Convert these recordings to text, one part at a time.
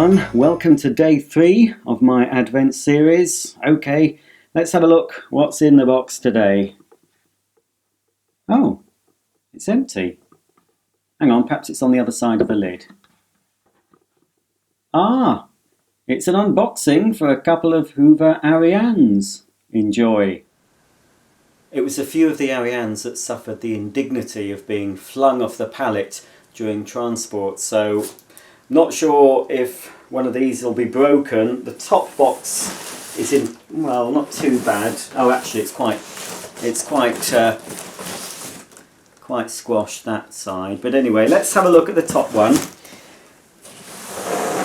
everyone, welcome to day 3 of my Advent series. Okay, let's have a look what's in the box today. Oh, it's empty. Hang on, perhaps it's on the other side of the lid. Ah, it's an unboxing for a couple of Hoover Ariannes. Enjoy. It was a few of the Ariannes that suffered the indignity of being flung off the pallet during transport, so not sure if one of these will be broken. The top box is in, well, not too bad. Oh, actually, it's quite squashed that side. But anyway, let's have a look at the top one.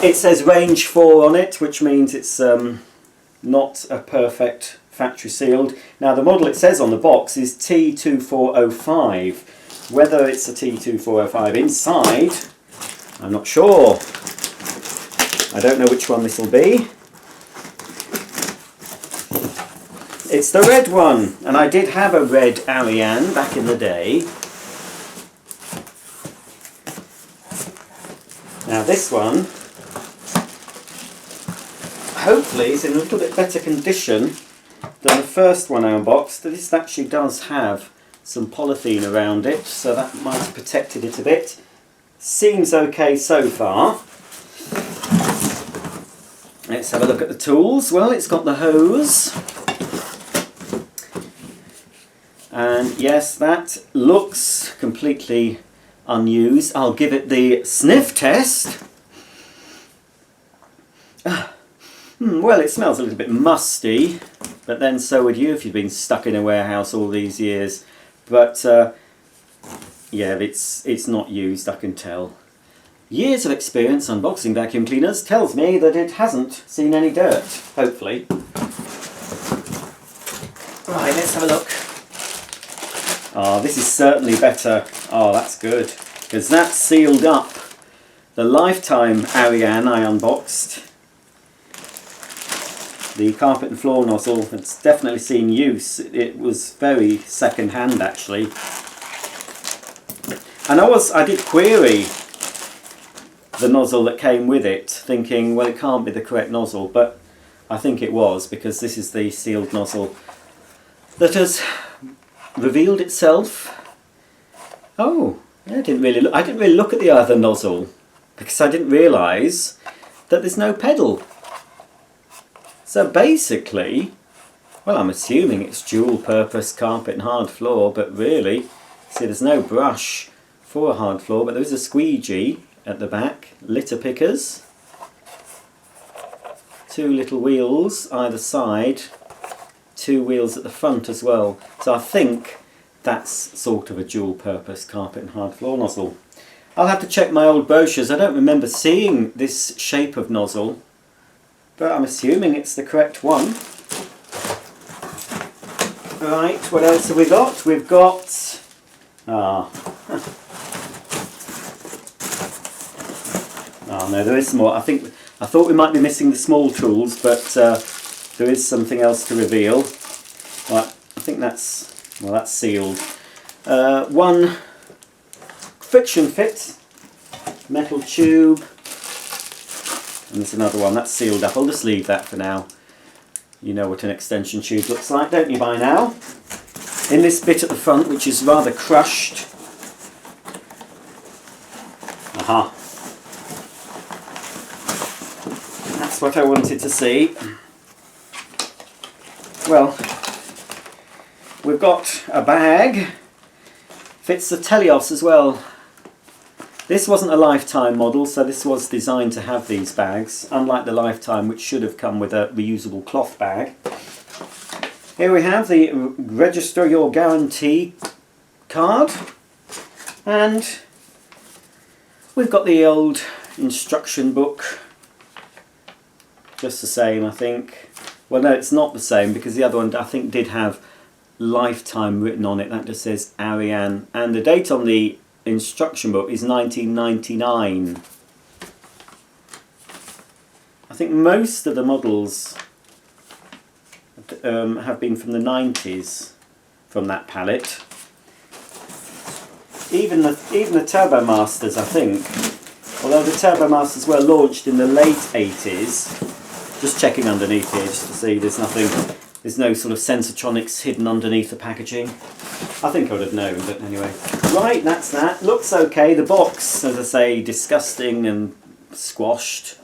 It says range 4 on it, which means it's not a perfect factory sealed. Now the model it says on the box is T2405. Whether it's a T2405 inside, I'm not sure. I don't know which one this will be. It's the red one, and I did have a red Arianne back in the day. Now this one, hopefully, is in a little bit better condition than the first one I unboxed. This actually does have some polythene around it, so that might have protected it a bit. Seems okay so far. Let's have a look at the tools. Well, it's got the hose. And yes, that looks completely unused. I'll give it the sniff test. Well, it smells a little bit musty, but then so would you if you've been stuck in a warehouse all these years. But yeah, it's not used, I can tell. Years of experience unboxing vacuum cleaners tells me that it hasn't seen any dirt, hopefully. Right, let's have a look. Oh, this is certainly better. Oh, that's good, because that sealed up the Lifetime Arianne I unboxed. The carpet and floor nozzle, it's definitely seen use. It was very second hand actually. And I did query the nozzle that came with it, thinking, well, it can't be the correct nozzle, but I think it was, because this is the sealed nozzle that has revealed itself. Oh, I didn't really look at the other nozzle, because I didn't realise that there's no pedal. So basically, well, I'm assuming it's dual purpose carpet and hard floor, but really, see, there's no brush for a hard floor, but there is a squeegee at the back, litter pickers, 2 little wheels either side, 2 wheels at the front as well. So I think that's sort of a dual purpose carpet and hard floor nozzle. I'll have to check my old brochures. I don't remember seeing this shape of nozzle, but I'm assuming it's the correct one. Right, what else have we got? We've got... Oh no, there is some more. I thought we might be missing the small tools, but there is something else to reveal. Right, I think that's sealed. One friction fit metal tube, and there's another one that's sealed up. I'll just leave that for now. You know what an extension tube looks like, don't you, by now? In this bit at the front, which is rather crushed. Aha. That's what I wanted to see. Well, we've got a bag. Fits the Telios as well. This wasn't a Lifetime model, so this was designed to have these bags, unlike the Lifetime, which should have come with a reusable cloth bag. Here we have the Register Your Guarantee card, and we've got the old instruction book. Just the same, I think. Well, no, it's not the same, because the other one, I think, did have Lifetime written on it. That just says Arianne, and the date on the instruction book is 1999. I think most of the models have been from the 90s from that palette. Even the Turbo Masters, I think, Although the Turbo Masters were launched in the late 80s. Just checking underneath here just to see there's no sort of Sensortronics hidden underneath the packaging. I think I would have known, but anyway. Right, that's that. Looks okay. The box, as I say, disgusting and squashed.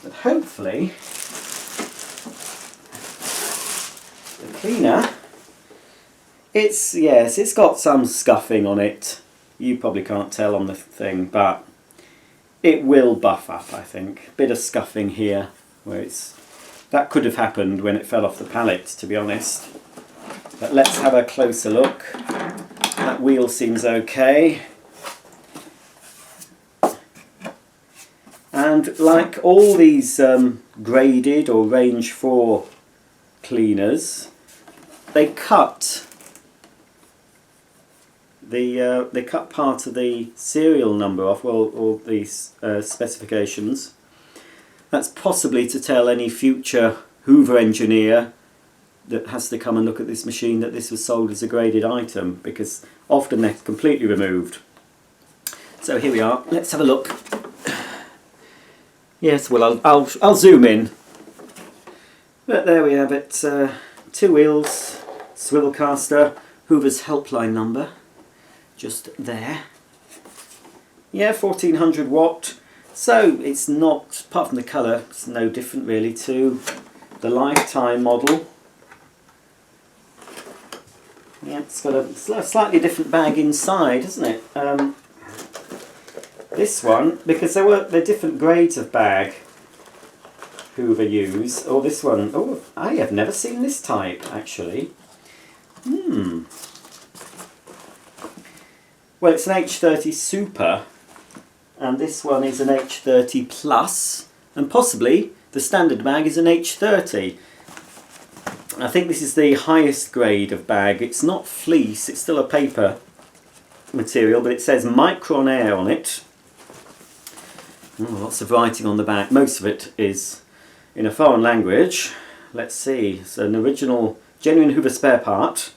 But hopefully, the cleaner, it's got some scuffing on it. You probably can't tell on the thing, but it will buff up, I think. Bit of scuffing here, where that could have happened when it fell off the pallet, to be honest. But let's have a closer look. That wheel seems okay. And like all these graded or range 4 cleaners, they cut they cut part of the serial number off, well, or the specifications. That's possibly to tell any future Hoover engineer that has to come and look at this machine that this was sold as a graded item, because often they're completely removed. So here we are. Let's have a look. Yes, well, I'll zoom in. But there we have it. 2 wheels, swivel caster, Hoover's helpline number. Just there. Yeah, 1400 watt. So it's not, apart from the colour, it's no different really to the lifetime model. Yeah, it's got a slightly different bag inside, isn't it? This one, because they're different grades of bag Hoover use. Or this one, oh, I have never seen this type actually. Well, it's an H30 Super, and this one is an H30 Plus, and possibly the standard bag is an H30. I think this is the highest grade of bag. It's not fleece, it's still a paper material, but it says Micron Air on it. Lots of writing on the back. Most of it is in a foreign language. Let's see, it's an original, genuine Hoover spare part.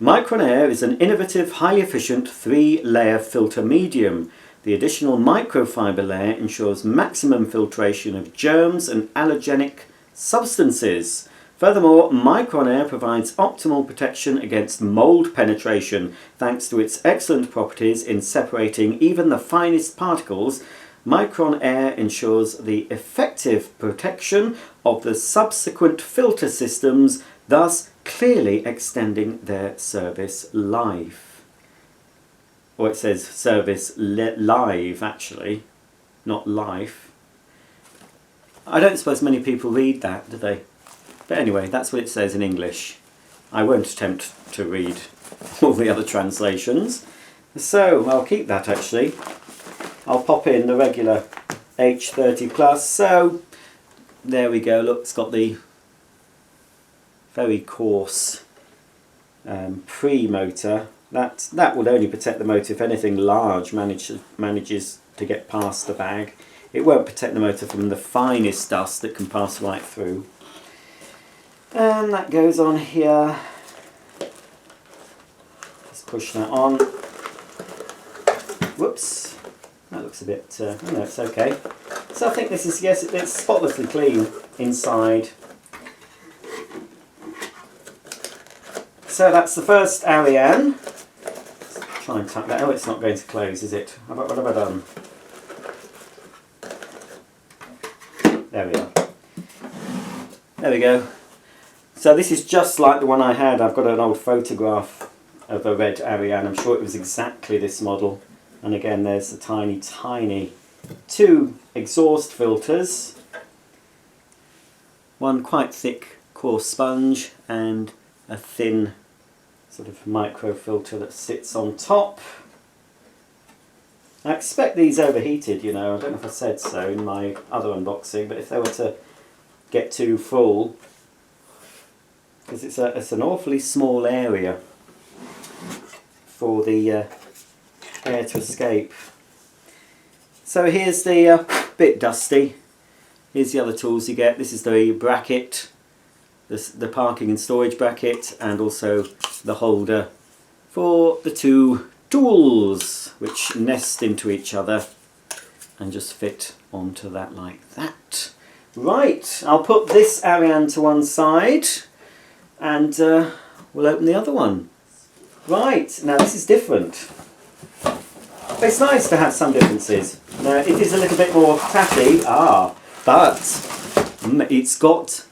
Micron Air is an innovative, highly efficient 3-layer filter medium. The additional microfiber layer ensures maximum filtration of germs and allergenic substances. Furthermore, Micron Air provides optimal protection against mold penetration thanks to its excellent properties in separating even the finest particles. Micron Air ensures the effective protection of the subsequent filter systems, thus clearly extending their service life. Or it says service live actually, not life. I don't suppose many people read that, do they? But anyway, that's what it says in English. I won't attempt to read all the other translations. So I'll keep that actually. I'll pop in the regular H30 Plus. So there we go, look, it's got the very coarse pre-motor. That would only protect the motor if anything large manages to get past the bag. It won't protect the motor from the finest dust that can pass right through. And that goes on here. Just push that on. Whoops. That looks a bit, oh no, it's okay. So I think this is, yes, it's spotlessly clean inside. So that's the first Arianne. Let's try and tap that. Oh, it's not going to close, is it? What have I done? There we are. There we go. So this is just like the one I had. I've got an old photograph of a red Arianne. I'm sure it was exactly this model. And again, there's the tiny, tiny 2 exhaust filters. One quite thick, coarse sponge and a thin sort of micro filter that sits on top. I expect these overheated, you know. I don't know if I said so in my other unboxing, but if they were to get too full, because it's an awfully small area for the air to escape. So here's the bit dusty. Here's the other tools you get. This is the bracket, the parking and storage bracket, and also the holder for the two tools, which nest into each other and just fit onto that like that. Right, I'll put this Arianne to one side and we'll open the other one. Right, now this is different. It's nice to have some differences. Now it is a little bit more tatty, but it's got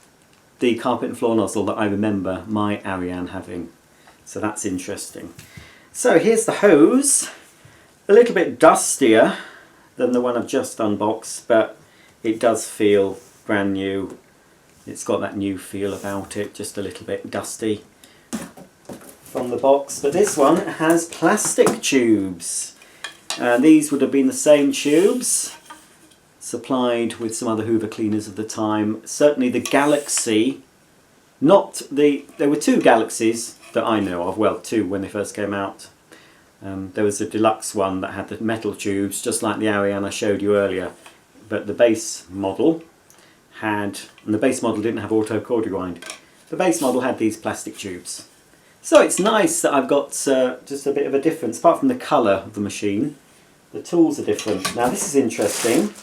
the carpet and floor nozzle that I remember my Arianne having. So that's interesting. So here's the hose. A little bit dustier than the one I've just unboxed, but it does feel brand new. It's got that new feel about it, just a little bit dusty from the box. But this one has plastic tubes. These would have been the same tubes supplied with some other Hoover cleaners of the time. Certainly the Galaxy, there were two Galaxies that I know of, well, two when they first came out. There was a deluxe one that had the metal tubes, just like the Arianne I showed you earlier, but the base model had, and the base model didn't have auto cord rewind, the base model had these plastic tubes. So it's nice that I've got just a bit of a difference, apart from the colour of the machine. The tools are different. Now this is interesting,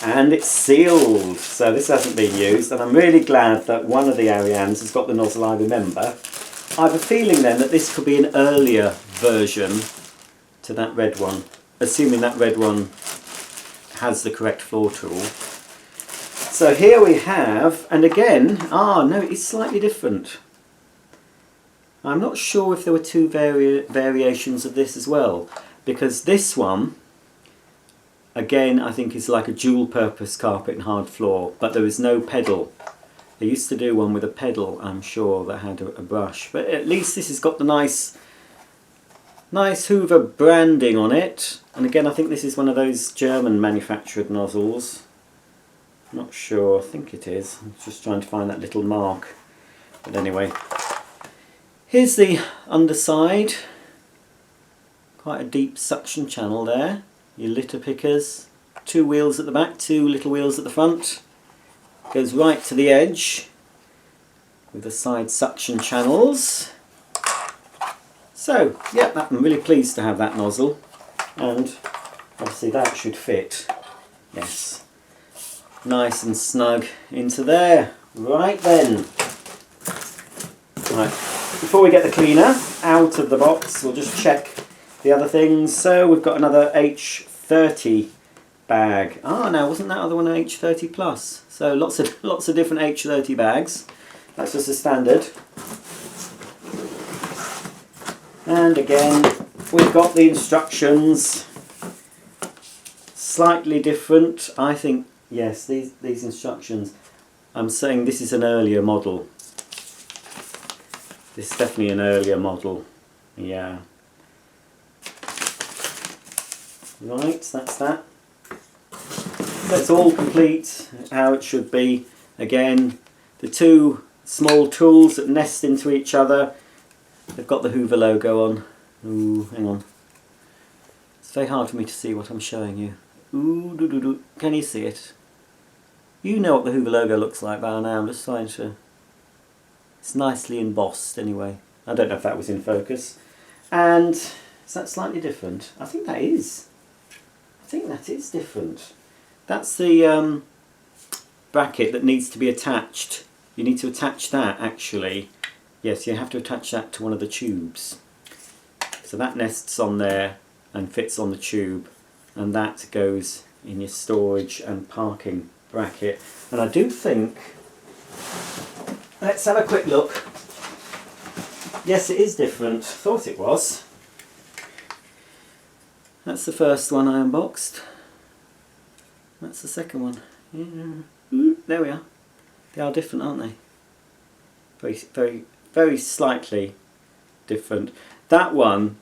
and it's sealed, so this hasn't been used, and I'm really glad that one of the Ariannes has got the nozzle I remember. I have a feeling then that this could be an earlier version to that red one, assuming that red one has the correct floor tool. So here we have, and again, no, it's slightly different. I'm not sure if there were two variations of this as well, because this one, again, I think is like a dual purpose carpet and hard floor, but there is no pedal. They used to do one with a pedal, I'm sure, that had a brush. But at least this has got the nice Hoover branding on it. And again, I think this is one of those German manufactured nozzles. Not sure, I think it is. I'm just trying to find that little mark. But anyway, here's the underside. Quite a deep suction channel there. Your litter pickers. Two wheels at the back, two little wheels at the front. Goes right to the edge with the side suction channels. So, yeah, I'm really pleased to have that nozzle, and obviously that should fit. Yes, nice and snug into there. Right then. Right, before we get the cleaner out of the box, we'll just check the other things. So we've got another H30 bag. Now wasn't that other one an H30 plus? So lots of different H30 bags. That's just a standard. And again, we've got the instructions. Slightly different, I think. Yes, these instructions. I'm saying this is an earlier model. This is definitely an earlier model. Yeah. Right, that's that. That's all complete, how it should be. Again, the two small tools that nest into each other. They've got the Hoover logo on. Ooh, hang on. It's very hard for me to see what I'm showing you. Ooh, doo doo doo. Can you see it? You know what the Hoover logo looks like by now. I'm just trying to... It's nicely embossed anyway. I don't know if that was in focus. And is that slightly different? I think that is. I think that is different. That's the bracket that needs to be attached. You need to attach that actually. Yes, you have to attach that to one of the tubes. So that nests on there and fits on the tube, and that goes in your storage and parking bracket. And I do think, let's have a quick look. Yes, it is different. Thought it was. That's the first one I unboxed. That's the second one. Yeah. There we are. They are different, aren't they? Very slightly different. That one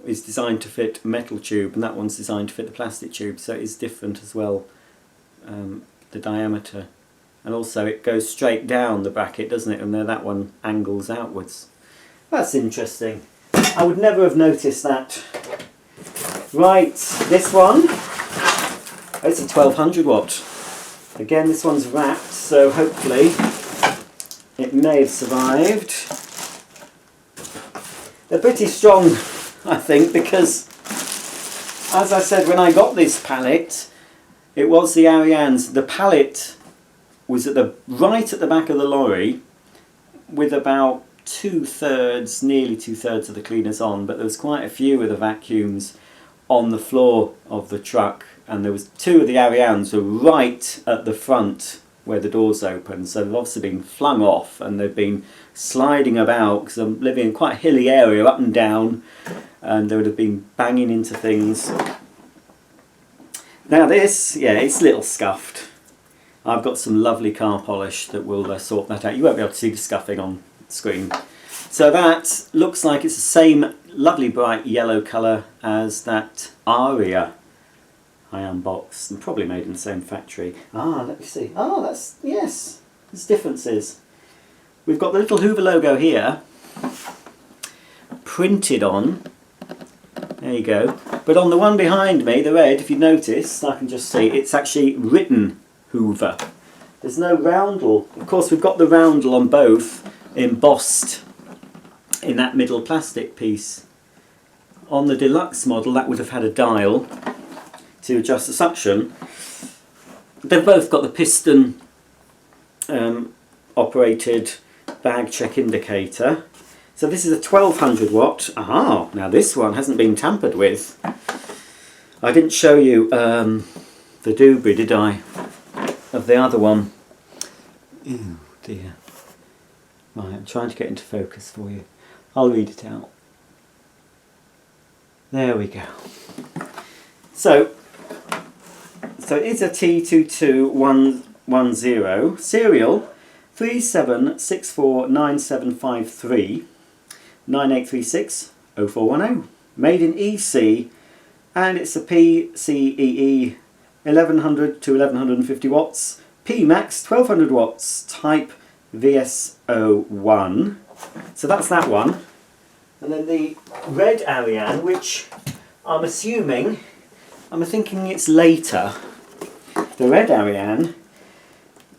is designed to fit metal tube, and that one's designed to fit the plastic tube, so it is different as well, the diameter. And also it goes straight down the bracket, doesn't it? And then that one angles outwards. That's interesting. I would never have noticed that. Right, this one. It's a 1200 watt. Again, this one's wrapped, so hopefully it may have survived. They're pretty strong, I think, because, as I said, when I got this pallet, it was the Arianne's. The pallet was right at the back of the lorry, with about nearly two-thirds of the cleaners on, but there was quite a few of the vacuums on the floor of the truck, and there was two of the Ariannes were right at the front where the doors open, so they've obviously been flung off and they've been sliding about, because I'm living in quite a hilly area, up and down, and they would have been banging into things. Now this, yeah, it's a little scuffed. I've got some lovely car polish that will sort that out. You won't be able to see the scuffing on screen. So that looks like it's the same lovely bright yellow colour as that Aria Arianne box, and probably made in the same factory. Let me see. That's, yes, there's differences. We've got the little Hoover logo here, printed on. There you go. But on the one behind me, the red, if you notice, I can just see, it's actually written Hoover. There's no roundel. Of course, we've got the roundel on both embossed in that middle plastic piece. On the deluxe model, that would have had a dial to adjust the suction. They've both got the piston operated bag check indicator. So this is a 1200 watt. Now this one hasn't been tampered with. I didn't show you the doobie, did I, of the other one. Oh dear. Right, I'm trying to get into focus for you. I'll read it out. There we go. So it is a T22110, serial 37649753 9836 0410, made in EC, and it's a PCEE 1100 to 1150 watts, P-Max 1200 watts, type VSO1. So that's that one. And then the red Arianne, which I'm thinking it's later. The red Arianne,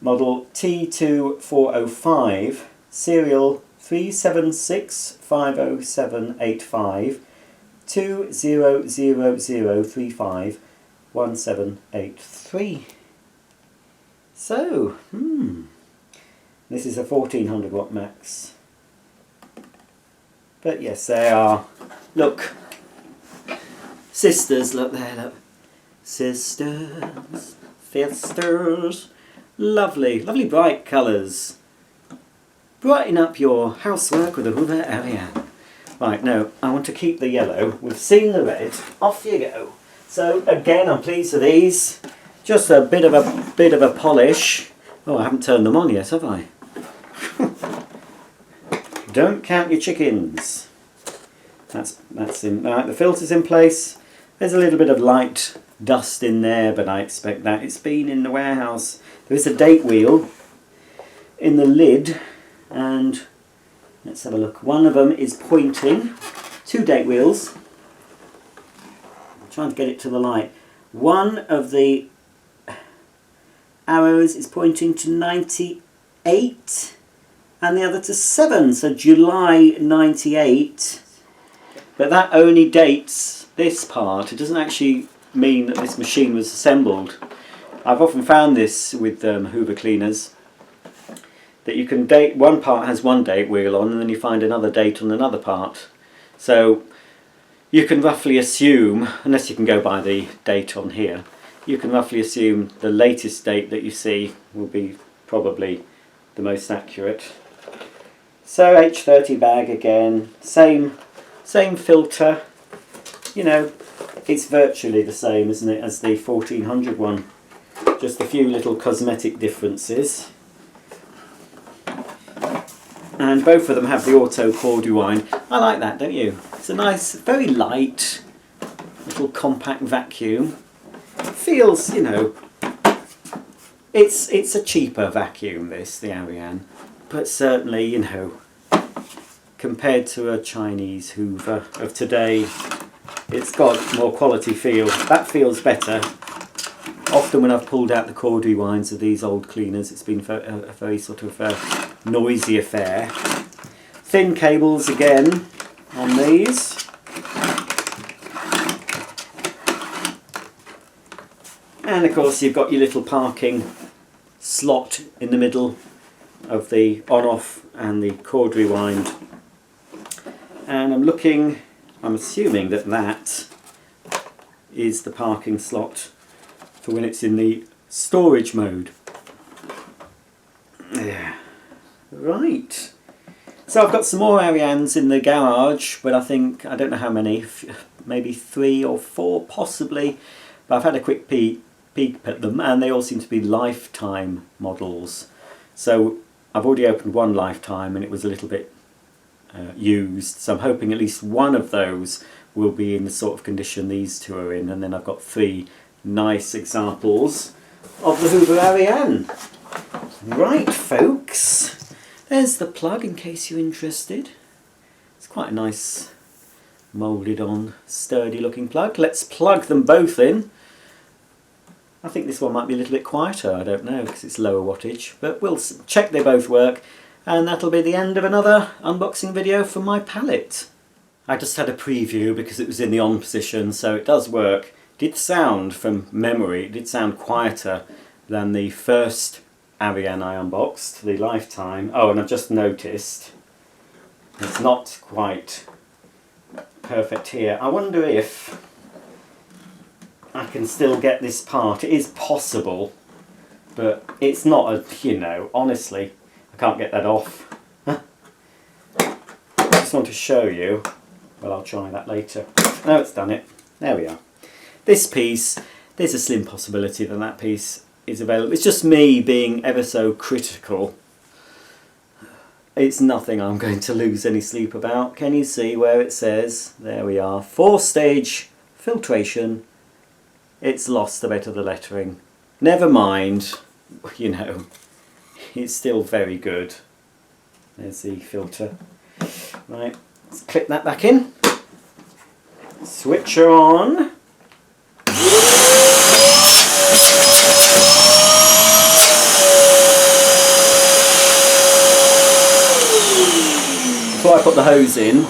model T2405, serial 3765075 2000351783. So, this is a 1400 watt max. But yes, they are. Look, sisters, look there, look. Sisters, fisters. Lovely, lovely bright colours. Brighten up your housework with a Hoover Arianne. Right, no, I want to keep the yellow. We've seen the red. Off you go. So again, I'm pleased with these. Just a bit of a polish. Oh, I haven't turned them on yet, have I? Don't count your chickens. That's in. Right, the filter's in place. There's a little bit of light dust in there, but I expect that. It's been in the warehouse. There is a date wheel in the lid, and let's have a look. One of them is pointing. Two date wheels. I'm trying to get it to the light. One of the arrows is pointing to 98 and the other to 7, so July 98. But that only dates this part. It doesn't actually mean that this machine was assembled. I've often found this with Hoover cleaners, that you can date, one part has one date wheel on and then you find another date on another part. So you can roughly assume, unless you can go by the date on here, you can roughly assume the latest date that you see will be probably the most accurate. So H30 bag again, same filter, you know, it's virtually the same, isn't it, as the 1400 one. Just a few little cosmetic differences. And both of them have the auto cord rewind. I like that, don't you? It's a nice, very light, little compact vacuum. Feels, you know, it's a cheaper vacuum, this, the Arianne. But certainly, you know, compared to a Chinese Hoover of today, it's got more quality feel. That feels better. Often when I've pulled out the cord rewinds of these old cleaners, it's been a very sort of noisy affair. Thin cables again, on these. And of course you've got your little parking slot in the middle of the on-off and the cord rewind. And I'm assuming that that is the parking slot for when it's in the storage mode. Yeah. Right. So I've got some more Ariannes in the garage, but I don't know how many, maybe 3 or 4 possibly. But I've had a quick peek at them, and they all seem to be lifetime models. So I've already opened one lifetime and it was a little bit used, so I'm hoping at least one of those will be in the sort of condition these two are in, and then I've got 3 nice examples of the Hoover Arianne. Right folks, there's the plug in case you're interested. It's quite a nice moulded on sturdy looking plug. Let's plug them both in. I think this one might be a little bit quieter, I don't know, because it's lower wattage, but we'll check they both work, and that'll be the end of another unboxing video from my palette. I just had a preview because it was in the on position, so it does work. It did sound, from memory, it did sound quieter than the first Arianne I unboxed, the Lifetime. Oh, and I've just noticed it's not quite perfect here. I wonder if I can still get this part. It is possible, but it's not honestly, I can't get that off. I just want to show you. Well, I'll try that later. No, it's done it. There we are. This piece, there's a slim possibility that that piece is available. It's just me being ever so critical. It's nothing I'm going to lose any sleep about. Can you see where it says, there we are, 4-stage filtration. It's lost a bit of the lettering. Never mind, it's still very good. There's the filter. Right, let's clip that back in. Switch her on. Before I put the hose in,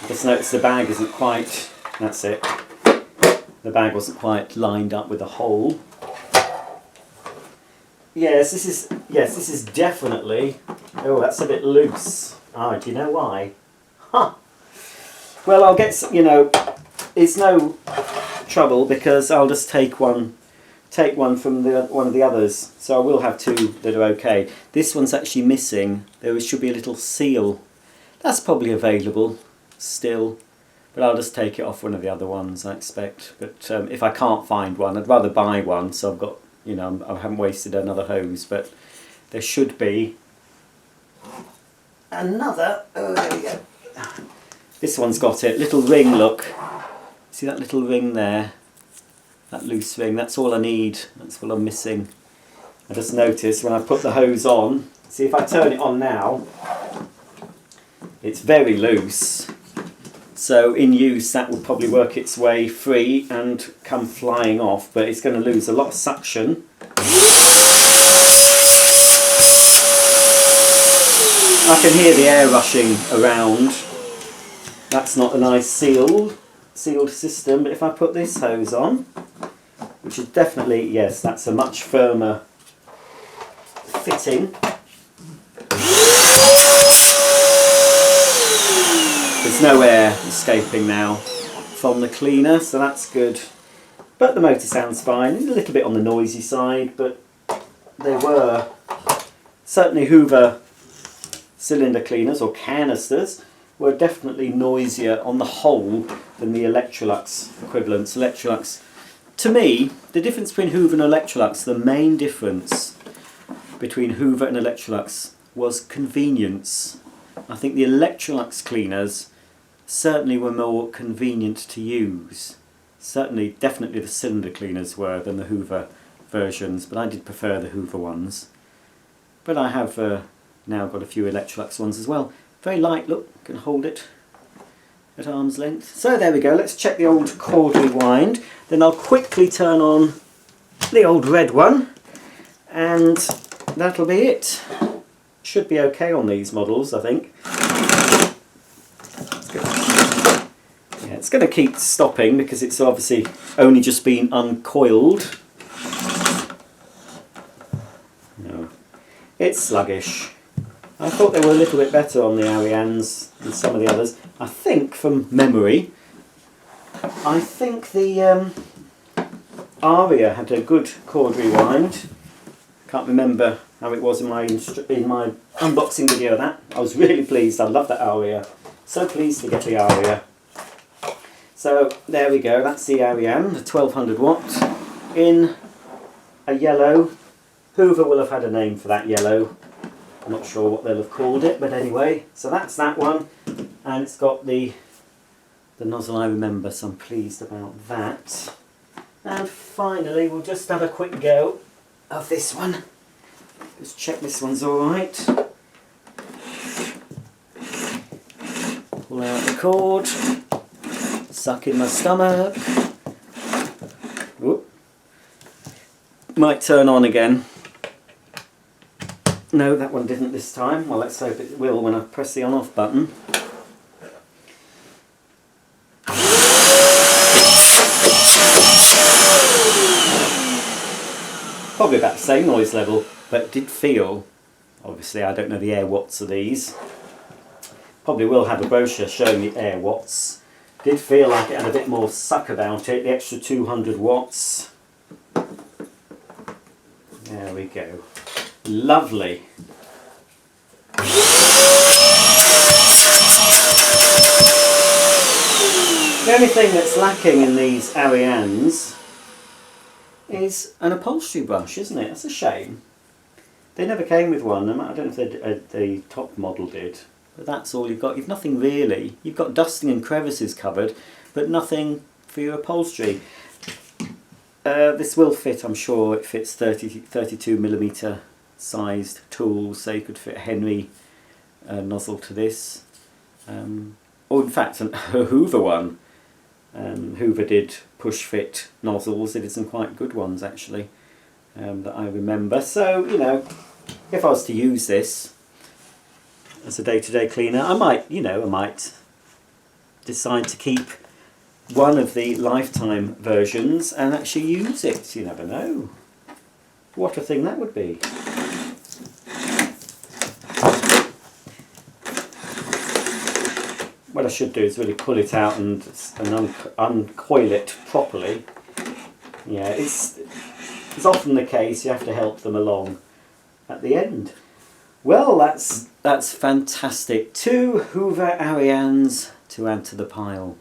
just notice the bag isn't quite, that's it. The bag wasn't quite lined up with the hole. Yes, this is definitely, oh, that's a bit loose. Ah, do you know why? Huh. Well, I'll get some, it's no trouble because I'll just take one from one of the others. So I will have 2 that are okay. This one's actually missing. There should be a little seal. That's probably available still. But I'll just take it off one of the other ones, I expect. But if I can't find one, I'd rather buy one, so I've got, I haven't wasted another hose. But there should be another. Oh, there we go. This one's got it. Little ring, look. See that little ring there? That loose ring. That's all I need. That's all I'm missing. I just noticed when I put the hose on. See, if I turn it on now, it's very loose. So in use that will probably work its way free and come flying off, but it's going to lose a lot of suction. I can hear the air rushing around. That's not a nice sealed system, but if I put this hose on, which is definitely, yes, that's a much firmer fitting. There's no air escaping now from the cleaner, so that's good. But the motor sounds fine. It's a little bit on the noisy side, but they were certainly Hoover cylinder cleaners or canisters were definitely noisier on the whole than the Electrolux equivalents. Electrolux, to me, the difference between Hoover and Electrolux, the main difference between Hoover and Electrolux was convenience. I think the Electrolux cleaners certainly were more convenient to use. Certainly, definitely the cylinder cleaners were than the Hoover versions, but I did prefer the Hoover ones. But I have now got a few Electrolux ones as well. Very light, look, can hold it at arm's length. So there we go, let's check the old cord rewind. Then I'll quickly turn on the old red one, and that'll be it. Should be okay on these models, I think. Let's go. It's going to keep stopping because it's obviously only just been uncoiled. No, it's sluggish. I thought they were a little bit better on the Ariannes than some of the others. I think, from memory, I think the Aria had a good chord rewind. Can't remember how it was in my unboxing video of that. I was really pleased. I love that Aria. So pleased to get the Aria. So there we go. That's the Arianne, the 1200 watt in a yellow. Hoover will have had a name for that yellow. I'm not sure what they'll have called it, but anyway. So that's that one, and it's got the nozzle I remember. So I'm pleased about that. And finally, we'll just have a quick go of this one. Just check this one's all right. Pull out the cord. Suck in my stomach. Whoop. Might turn on again. No, that one didn't this time. Well, let's hope it will when I press the on-off button. Probably about the same noise level, but it did feel, obviously I don't know the air watts of these. Probably will have a brochure showing the air watts. Did feel like it had a bit more suck about it, the extra 200 watts. There we go. Lovely. The only thing that's lacking in these Ariannes is an upholstery brush, isn't it? That's a shame. They never came with one. I don't know if the top model did. But that's all you've got. You've nothing really. You've got dusting and crevices covered, but nothing for your upholstery. This will fit, I'm sure. It fits 32mm sized tools, so you could fit a Henry nozzle to this. Or in fact, a Hoover one. Hoover did push fit nozzles. They did some quite good ones actually that I remember. So, you know, if I was to use this as a day-to-day cleaner, I might decide to keep one of the lifetime versions and actually use it. You never know. What a thing that would be. What I should do is really pull it out and uncoil it properly. Yeah, it's often the case. You have to help them along at the end. Well, that's fantastic. 2 Hoover Ariannes to add to the pile.